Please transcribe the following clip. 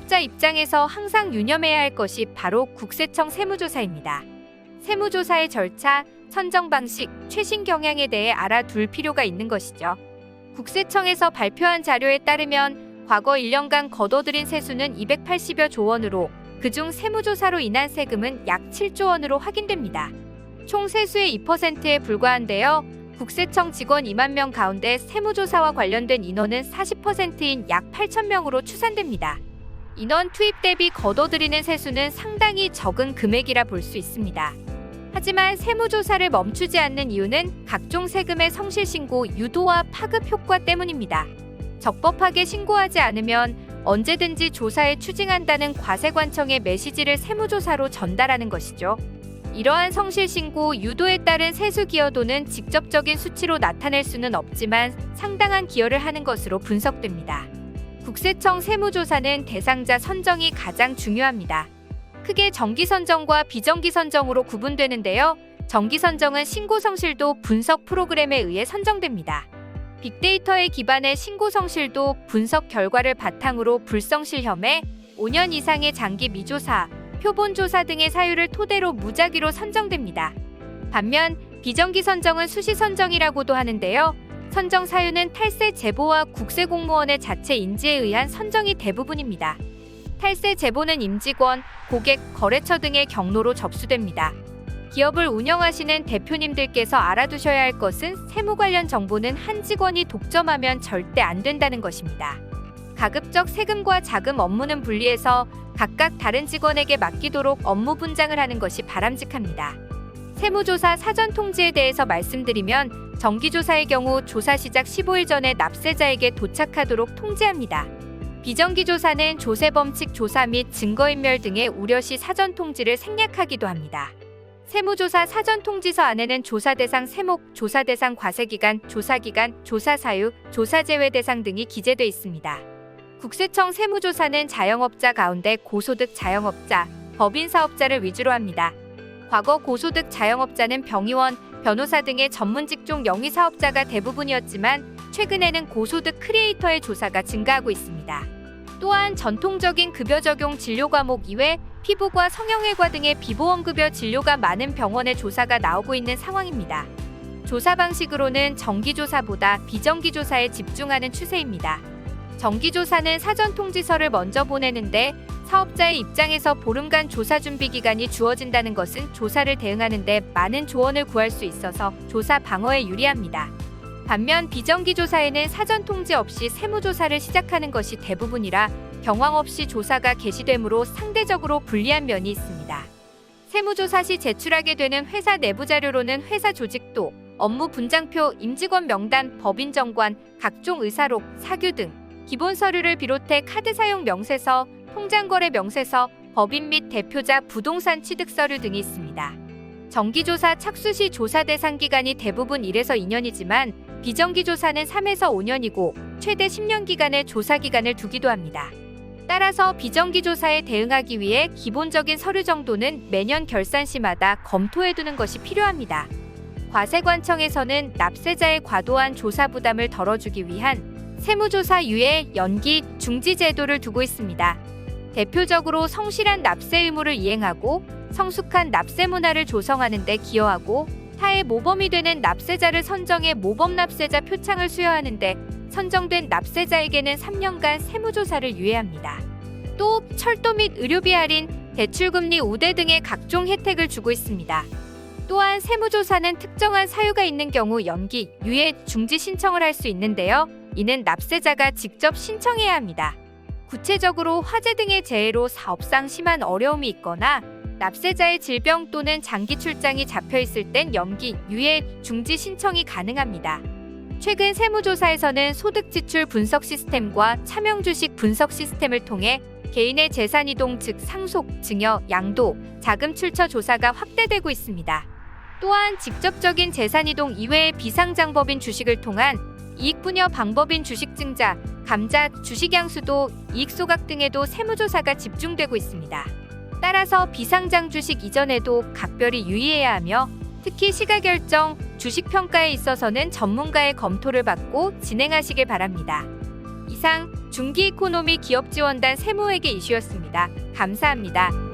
사업자 입장에서 항상 유념해야 할 것이 바로 국세청 세무조사입니다. 세무조사의 절차, 선정 방식, 최신 경향에 대해 알아둘 필요가 있는 것이죠. 국세청에서 발표한 자료에 따르면 과거 1년간 거둬들인 세수는 280여 조 원으로 그중 세무조사로 인한 세금은 약 7조 원으로 확인됩니다. 총 세수의 2%에 불과한데요. 국세청 직원 2만 명 가운데 세무조사와 관련된 인원은 40%인 약 8천 명으로 추산됩니다. 인원 투입 대비 거둬들이는 세수는 상당히 적은 금액이라 볼 수 있습니다. 하지만 세무조사를 멈추지 않는 이유는 각종 세금의 성실신고 유도와 파급 효과 때문입니다. 적법하게 신고하지 않으면 언제든지 조사에 추징한다는 과세관청의 메시지를 세무조사로 전달하는 것이죠. 이러한 성실신고 유도에 따른 세수 기여도는 직접적인 수치로 나타낼 수는 없지만 상당한 기여를 하는 것으로 분석됩니다. 국세청 세무조사는 대상자 선정이 가장 중요합니다. 크게 정기선정과 비정기선정으로 구분되는데요. 정기선정은 신고성실도 분석 프로그램에 의해 선정됩니다. 빅데이터에 기반해 신고성실도 분석 결과를 바탕으로 불성실 혐의, 5년 이상의 장기 미조사, 표본조사 등의 사유를 토대로 무작위로 선정됩니다. 반면 비정기선정은 수시선정이라고도 하는데요. 선정 사유는 탈세 제보와 국세공무원의 자체 인지에 의한 선정이 대부분입니다. 탈세 제보는 임직원, 고객, 거래처 등의 경로로 접수됩니다. 기업을 운영하시는 대표님들께서 알아두셔야 할 것은 세무 관련 정보는 한 직원이 독점하면 절대 안 된다는 것입니다. 가급적 세금과 자금 업무는 분리해서 각각 다른 직원에게 맡기도록 업무 분장을 하는 것이 바람직합니다. 세무조사 사전 통지에 대해서 말씀드리면 정기조사의 경우 조사 시작 15일 전에 납세자에게 도착하도록 통지합니다. 비정기조사는 조세범칙 조사 및 증거인멸 등의 우려시 사전 통지를 생략하기도 합니다. 세무조사 사전 통지서 안에는 조사 대상 세목, 조사 대상 과세기간, 조사기간, 조사 사유, 조사 제외 대상 등이 기재돼 있습니다. 국세청 세무조사는 자영업자 가운데 고소득 자영업자, 법인 사업자를 위주로 합니다. 과거 고소득 자영업자는 병의원, 변호사 등의 전문 직종 영위 사업자가 대부분이었지만 최근에는 고소득 크리에이터의 조사가 증가하고 있습니다. 또한 전통적인 급여 적용 진료 과목 이외 피부과 성형외과 등의 비보험급여 진료가 많은 병원의 조사가 나오고 있는 상황입니다. 조사 방식으로는 정기조사보다 비정기조사에 집중하는 추세입니다. 정기조사는 사전 통지서를 먼저 보내는데 사업자의 입장에서 보름간 조사 준비 기간이 주어진다는 것은 조사를 대응하는 데 많은 조언을 구할 수 있어서 조사 방어에 유리합니다. 반면 비정기조사에는 사전 통지 없이 세무조사를 시작하는 것이 대부분이라 경황 없이 조사가 개시되므로 상대적으로 불리한 면이 있습니다. 세무조사 시 제출하게 되는 회사 내부 자료로는 회사 조직도, 업무 분장표, 임직원 명단, 법인 정관, 각종 의사록, 사규 등 기본 서류를 비롯해 카드 사용 명세서, 통장거래 명세서, 법인 및 대표자 부동산 취득 서류 등이 있습니다. 정기조사 착수 시 조사 대상 기간이 대부분 1에서 2년이지만 비정기조사는 3에서 5년이고 최대 10년 기간의 조사 기간을 두기도 합니다. 따라서 비정기조사에 대응하기 위해 기본적인 서류 정도는 매년 결산 시마다 검토해두는 것이 필요합니다. 과세관청에서는 납세자의 과도한 조사 부담을 덜어주기 위한 세무조사 유예, 연기, 중지 제도를 두고 있습니다. 대표적으로 성실한 납세 의무를 이행하고 성숙한 납세 문화를 조성하는 데 기여하고 타의 모범이 되는 납세자를 선정해 모범 납세자 표창을 수여하는 데 선정된 납세자에게는 3년간 세무조사를 유예합니다. 또 철도 및 의료비 할인, 대출금리 우대 등의 각종 혜택을 주고 있습니다. 또한 세무조사는 특정한 사유가 있는 경우 연기, 유예, 중지 신청을 할 수 있는데요. 이는 납세자가 직접 신청해야 합니다. 구체적으로 화재 등의 재해로 사업상 심한 어려움이 있거나 납세자의 질병 또는 장기 출장이 잡혀 있을 땐 연기, 유예, 중지 신청이 가능합니다. 최근 세무조사에서는 소득지출 분석 시스템과 차명주식 분석 시스템을 통해 개인의 재산 이동 즉 상속, 증여, 양도, 자금 출처 조사가 확대되고 있습니다. 또한 직접적인 재산 이동 이외의 비상장법인 주식을 통한 이익분여 방법인 주식증자, 감자, 주식양수도, 이익소각 등에도 세무조사가 집중되고 있습니다. 따라서 비상장 주식 이전에도 각별히 유의해야 하며 특히 시가결정, 주식평가에 있어서는 전문가의 검토를 받고 진행하시길 바랍니다. 이상 중기이코노미 기업지원단 세무회계 이슈였습니다. 감사합니다.